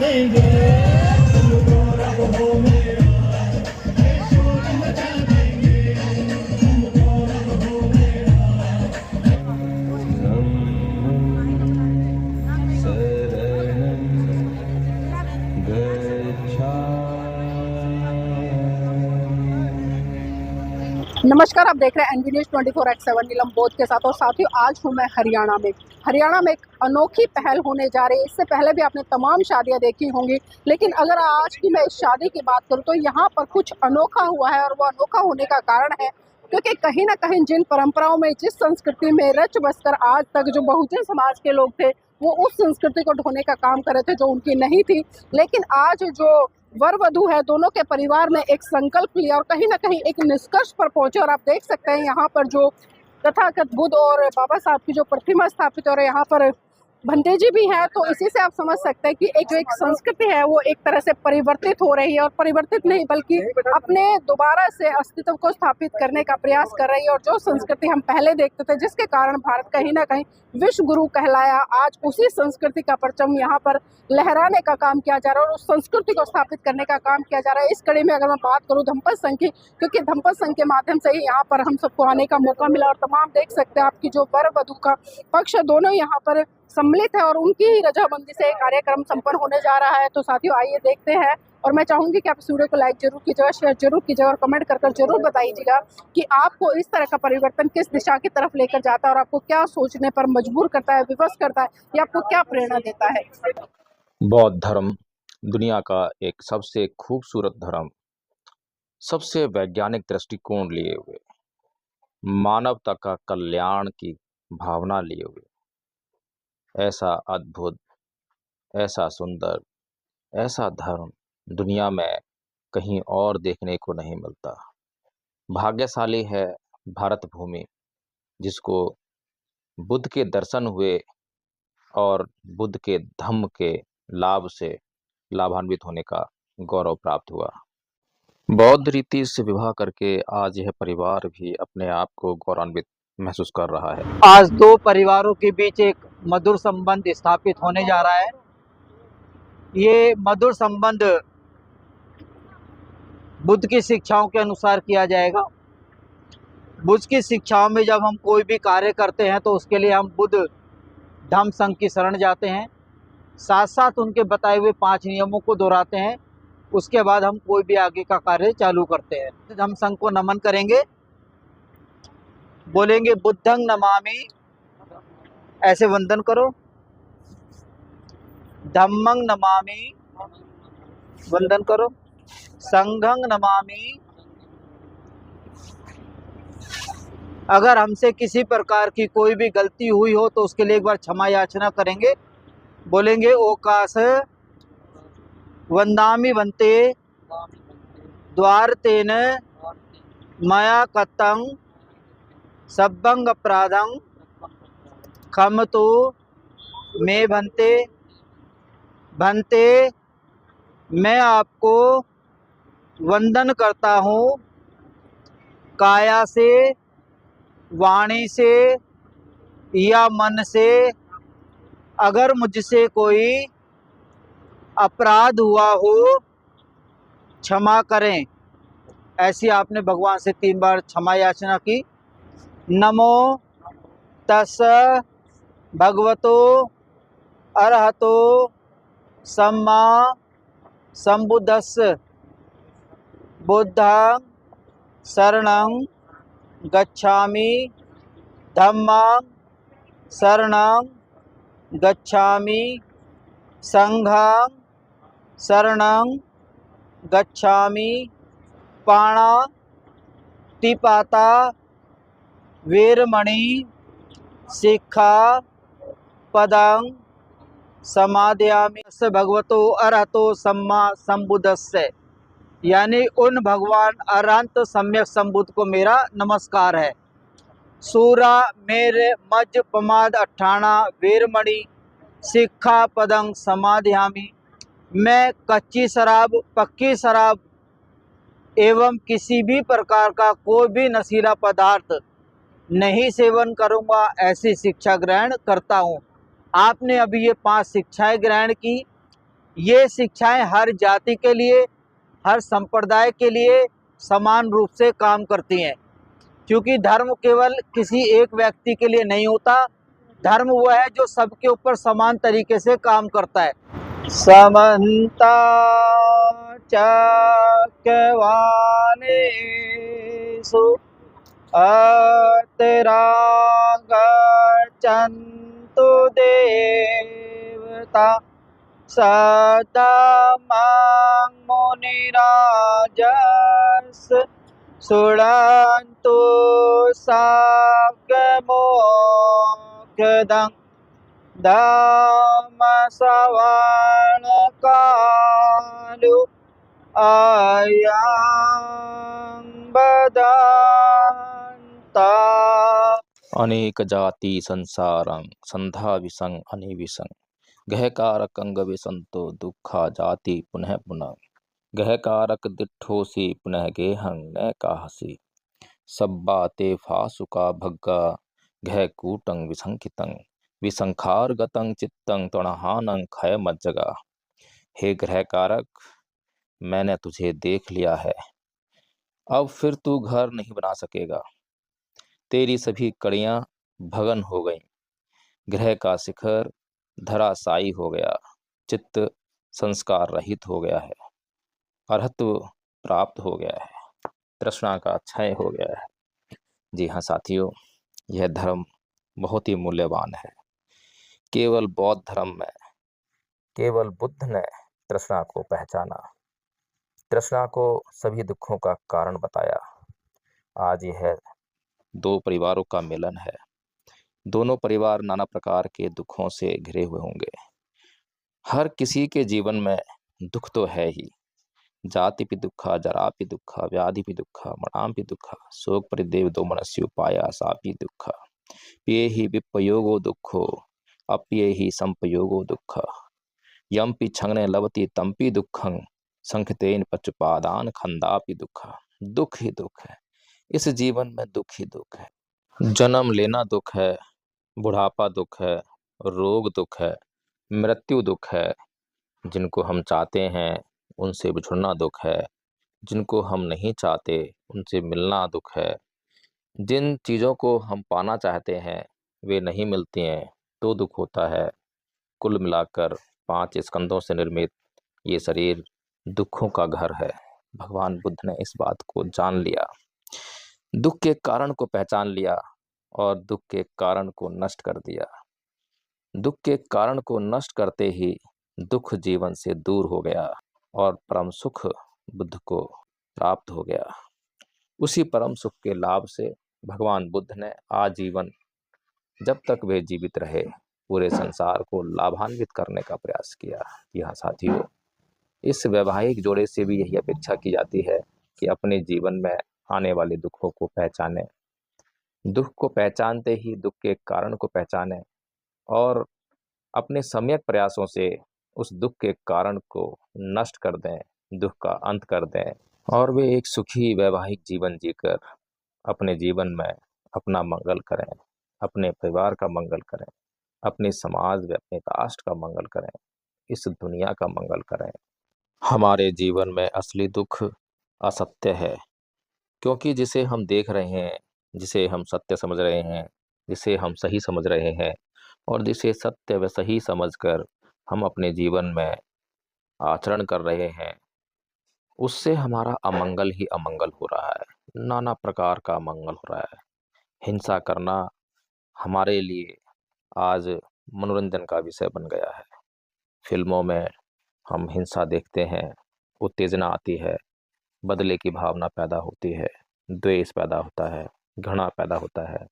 देंगे, तुमको रब हो मेरा, ये शोर मचा देंगे, तुमको रब हो मेरा। शरणं नमस्कार, आप देख रहे हैं एनवी न्यूज 24/7 नीलम बोध के साथ। और साथियों, आज हूं मैं हरियाणा में एक अनोखी पहल होने जा रही है। इससे पहले भी आपने तमाम शादियां देखी होंगी, लेकिन अगर आज की मैं इस शादी की बात करूं तो यहाँ पर कुछ अनोखा हुआ है। और वो अनोखा होने का कारण है क्योंकि कहीं ना कहीं जिन परंपराओं में, जिस संस्कृति में रच बसकर आज तक जो बहुजन समाज के लोग थे वो उस संस्कृति को ढोने का काम कर रहे थे जो उनकी नहीं थी। लेकिन आज जो वर वधू है, दोनों के परिवार ने एक संकल्प लिया और कहीं ना कहीं एक निष्कर्ष पर पहुंचे। और आप देख सकते हैं यहाँ पर जो तथागत बुद्ध और बाबा साहब की जो प्रतिमा स्थापित और यहाँ पर भंते जी भी है, तो इसी से आप समझ सकते हैं कि एक संस्कृति है वो एक तरह से परिवर्तित हो रही है। और परिवर्तित नहीं बल्कि अपने दोबारा से अस्तित्व को स्थापित करने का प्रयास कर रही है। और जो संस्कृति हम पहले देखते थे जिसके कारण भारत कहीं ना कहीं विश्व गुरु कहलाया, आज उसी संस्कृति का परचम यहाँ पर लहराने का काम किया जा रहा है और उस संस्कृति को स्थापित करने का काम किया जा रहा है। इस कड़ी में अगर मैं बात करूँ धम्पत संघ की, क्योंकि धम्पत संघ के माध्यम से ही यहाँ पर हम सबको आने का मौका मिला। और तमाम देख सकते हैं आपकी जो वर वधू का पक्ष दोनों यहाँ पर सम्मिलित है और उनकी ही रजामंदी से कार्यक्रम संपन्न होने जा रहा है। तो साथियों, आइए देखते हैं। और मैं चाहूंगी कि आप इस वीडियो को लाइक जरूर कीजिएगा, शेयर जरूर कीजिएगा और कमेंट कर जरूर बताइएगा कि आपको इस तरह का परिवर्तन किस दिशा की तरफ लेकर जाता है और आपको क्या सोचने पर मजबूर करता है, विवश करता है, या आपको क्या प्रेरणा देता है। बौद्ध धर्म दुनिया का एक सबसे खूबसूरत धर्म, सबसे वैज्ञानिक दृष्टिकोण लिए हुए, मानवता का कल्याण की भावना लिए हुए, ऐसा अद्भुत, ऐसा सुंदर, ऐसा धर्म दुनिया में कहीं और देखने को नहीं मिलता। भाग्यशाली है भारत भूमि, जिसको बुद्ध के दर्शन हुए और बुद्ध के धम्म के लाभ से लाभान्वित होने का गौरव प्राप्त हुआ। बौद्ध रीति से विवाह करके आज यह परिवार भी अपने आप को गौरवान्वित महसूस कर रहा है। आज दो परिवारों के बीच एक मधुर संबंध स्थापित होने जा रहा है। ये मधुर संबंध बुद्ध की शिक्षाओं के अनुसार किया जाएगा। बुद्ध की शिक्षाओं में जब हम कोई भी कार्य करते हैं तो उसके लिए हम बुद्ध धम्म संघ की शरण जाते हैं, साथ साथ उनके बताए हुए 5 नियमों को दोहराते हैं। उसके बाद हम कोई भी आगे का कार्य चालू करते हैं। धम्म संघ को नमन करेंगे, बोलेंगे बुद्धं नमामि, ऐसे वंदन करो। धम्मं नमामि, वंदन करो। संघं नमामि। अगर हमसे किसी प्रकार की कोई भी गलती हुई हो तो उसके लिए एक बार क्षमा याचना करेंगे, बोलेंगे ओकाश वंदामि वंते द्वारतेन मया कतं सब्बंग अपराधं क्षमतु मे भंते। भंते, मैं आपको वंदन करता हूँ, काया से, वाणी से या मन से। अगर मुझसे कोई अपराध हुआ हो क्षमा करें। ऐसी आपने भगवान से 3 बार क्षमा याचना की। नमो तस् भगवतो अरहतो सम्मा संबुद्धस्स। बुद्धं शरणं गच्छामि, धम्मं शरणं गच्छामि, संघं शरणं गच्छामि, पाणातिपाता वेरमणि सिक्खापदं समादयामि। भगवतो अरहतो सम्मा संबुद्धस्स, यानी उन भगवान अरहंत सम्यक संबुद्ध को मेरा नमस्कार है। सूरा मेरे मज पमाद अट्ठाणा वेरमणि सिक्खापदं समादयामि। मैं कच्ची शराब, पक्की शराब एवं किसी भी प्रकार का कोई भी नशीला पदार्थ नहीं सेवन करूंगा, ऐसी शिक्षा ग्रहण करता हूं। आपने अभी ये 5 शिक्षाएं ग्रहण की, ये शिक्षाएं हर जाति के लिए, हर संप्रदाय के लिए समान रूप से काम करती हैं, क्योंकि धर्म केवल किसी एक व्यक्ति के लिए नहीं होता। धर्म वह है जो सबके ऊपर समान तरीके से काम करता है। समन्ता चक्रवालेषु अत्रा गच्छन्तु देवता सततं मुनिराजस् शृण्वन्तु साग्मोक्तं धम्मश्रवणकालो अयं बदन्ता। अनेक जाति संसारं संधा विसंग अनिविसंग गहकारक अंग विसंतो दुखा जाति पुनः पुनः गहकारक दिठोसी पुनः गेहं न काहसी सब्बा ते फासुका भग्गा गह कूटं विसंकितं विसंखार गतं चित्तं तणहानं खय मज्जगा। हे ग्रहकारक, मैंने तुझे देख लिया है, अब फिर तू घर नहीं बना सकेगा। तेरी सभी कड़ियां भगन हो गईं, ग्रह का शिखर धराशायी हो गया, चित्त संस्कार रहित हो गया है, अर्हत्व प्राप्त हो गया है, तृष्णा का क्षय हो गया है। जी हाँ साथियों, यह धर्म बहुत ही मूल्यवान है। केवल बौद्ध धर्म में केवल बुद्ध ने तृष्णा को पहचाना, तृष्णा को सभी दुखों का कारण बताया। आज यह दो परिवारों का मिलन है। दोनों परिवार नाना प्रकार के दुखों से घिरे हुए होंगे। हर किसी के जीवन में दुख तो है ही। जाति भी दुखा, जरा भी दुखा, व्याधि भी दुखा, मणाम भी दुखा, शोक परिदेव दो मनस्य उपाया सा भी दुखा। पिये ही विपयोगो दुखो, अप्ये ही संपयोगो दुख। यम्पि छंगने लवती तम्पि दुखं, संखतेन पचुपादान खंदापि दुख। दुख ही दुख है, इस जीवन में दुख ही दुख है। जन्म लेना दुख है, बुढ़ापा दुख है, रोग दुख है, मृत्यु दुख है। जिनको हम चाहते हैं उनसे बिछुड़ना दुख है, जिनको हम नहीं चाहते उनसे मिलना दुख है। जिन चीज़ों को हम पाना चाहते हैं वे नहीं मिलती हैं तो दुख होता है। कुल मिलाकर 5 स्कंदों से निर्मित ये शरीर दुखों का घर है। भगवान बुद्ध ने इस बात को जान लिया, दुख के कारण को पहचान लिया और दुख के कारण को नष्ट कर दिया। दुख के कारण को नष्ट करते ही दुख जीवन से दूर हो गया और परम सुख बुद्ध को प्राप्त हो गया। उसी परम सुख के लाभ से भगवान बुद्ध ने आजीवन जब तक वे जीवित रहे पूरे संसार को लाभान्वित करने का प्रयास किया। यहाँ साथियों, इस वैवाहिक जोड़े से भी यही अपेक्षा की जाती है कि अपने जीवन में आने वाले दुखों को पहचाने, दुख को पहचानते ही दुख के कारण को पहचाने और अपने सम्यक प्रयासों से उस दुख के कारण को नष्ट कर दें, दुख का अंत कर दें और वे एक सुखी वैवाहिक जीवन जीकर अपने जीवन में अपना मंगल करें, अपने परिवार का मंगल करें, अपने समाज व अपने राष्ट्र का मंगल करें, इस दुनिया का मंगल करें। हमारे जीवन में असली दुख असत्य है, क्योंकि जिसे हम देख रहे हैं, जिसे हम सत्य समझ रहे हैं, जिसे हम सही समझ रहे हैं और जिसे सत्य व सही समझकर हम अपने जीवन में आचरण कर रहे हैं, उससे हमारा अमंगल ही अमंगल हो रहा है। नाना प्रकार का अमंगल हो रहा है। हिंसा करना हमारे लिए आज मनोरंजन का विषय बन गया है। फिल्मों में हम हिंसा देखते हैं, उत्तेजना आती है, बदले की भावना पैदा होती है, द्वेष पैदा होता है, घृणा पैदा होता है।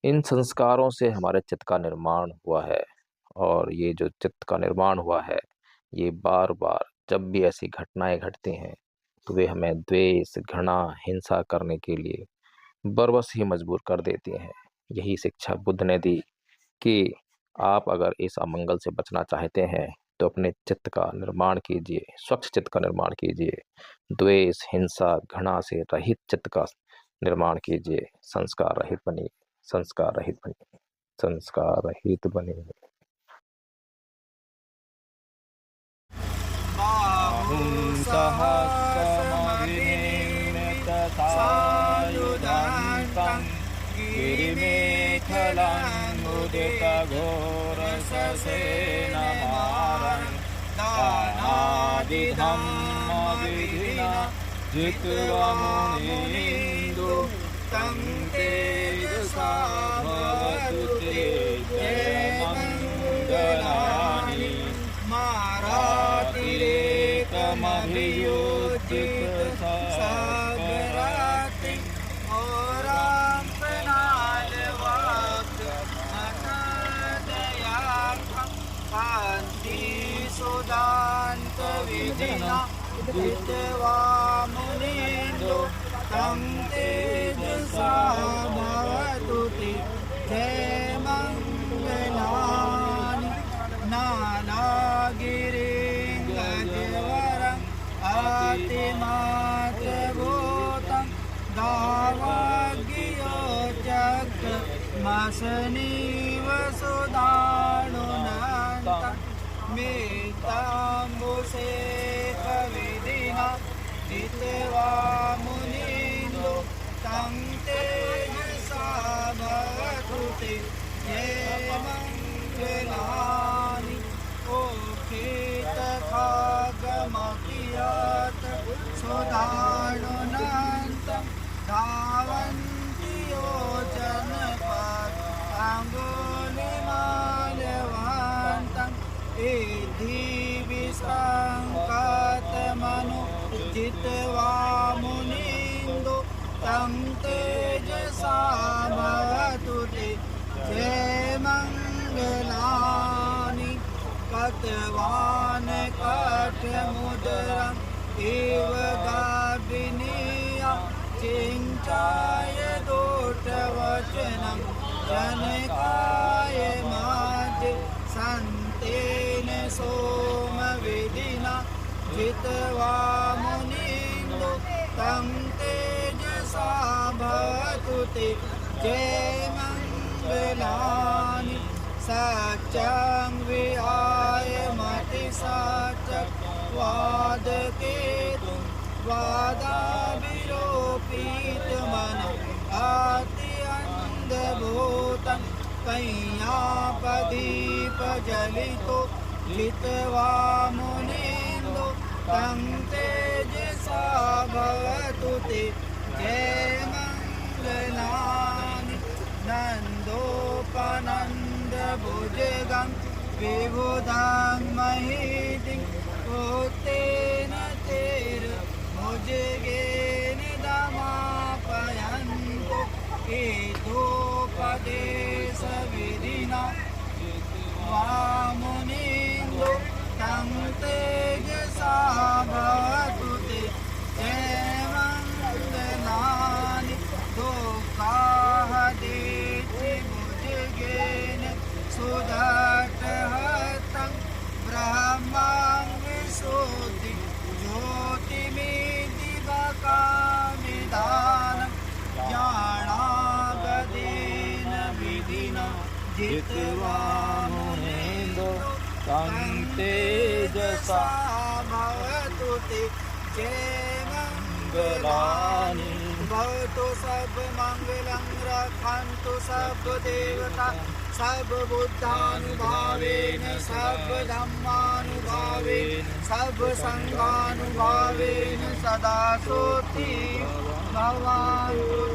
इन संस्कारों से हमारे चित्त का निर्माण हुआ है और ये जो चित्त का निर्माण हुआ है, ये बार बार जब भी ऐसी घटनाएं घटती हैं तो वे हमें द्वेष, घृणा, हिंसा करने के लिए बरबस ही मजबूर कर देती हैं। यही शिक्षा बुद्ध ने दी कि आप अगर इस अमंगल से बचना चाहते हैं तो अपने चित्त का निर्माण कीजिए, स्वच्छ चित्त का निर्माण कीजिए, द्वेष, हिंसा, घृणा से रहित चित्त का निर्माण कीजिए, संस्कार रहित बनिए, संस्कार रहित बनिए, संस्कार रहित बनिए। सहस्रमभिनिर्मितसायुधान्तं गिरिमेखलान्मुदितघोरससेनमारं दानादिधम्मविधिना जित्वा मुनीन्दु तं तेजसा भवतु ते जयमङ्गलानि मारातिरेकमभियोजित सागराति औराम्पनालवाक्यमनदयार्थं कान्ति सुदान्तविधिना जित्वा मुनीन्दो तं तेजसा भवतु ते जयमङ्गलानि नानागिरिङ्गजवरम् अतिमात्रभूतं दावाग्योचक्रमसनीव सुदानुनन्तं मेताम्बुसेकविधिना जित्वा मुनीन्दो तं तेजसा भवतु ते जयमङ्गलानि ओखेतखागमकियात् सुदानुनन्तं धावन्ति योजनपदाङ्गुलिमालवन्तं एधिविसङ्कातमनु जित्वा मुनीन्दो तं तेजसा भवतु ते जयमङ्गलानि कटवान् कटमुदरम् इव गाभिनीया चिञ्चाय दोषवचनं जनकाय माते सन्तेन सोमविधिना जित्वा मुनीन्दो तं तेजसा भवतु ते जयमङ्गलानि सत्यं विहाय मतिसत्यवादकेतुं वादाभिरोपितमनम् अत्यन्धभूतं कैयापदीपजलितो जित्वा मुनीन्दो तं तेजसा भवतु ते जयमङ्गलानि नन्दोपनन्दभुजगं विबुधां महीतिं उत्तेन तेर्भुजगेन दमापयन्तो एतोपदेशविधिना मुनीन्दो तं तेजसा भवतु ते जयमङ्गलानि दोकाहदेतिभुजगेन सुदटहतं ब्रह्मां विशुद्धि ज्योतिमिदिवकामिदानं ज्ञानागदेन विधिना जित्वा मुनीन्दो तं तेजसा भवतु ते जयमङ्गलानि भवतु सर्वमङ्गलं रक्षन्तु सर्वदेवता सर्वबुद्धानुभावेन सर्वधम्मानुभावेन सर्वसङ्घानुभावेन सदा सोति भवान्तु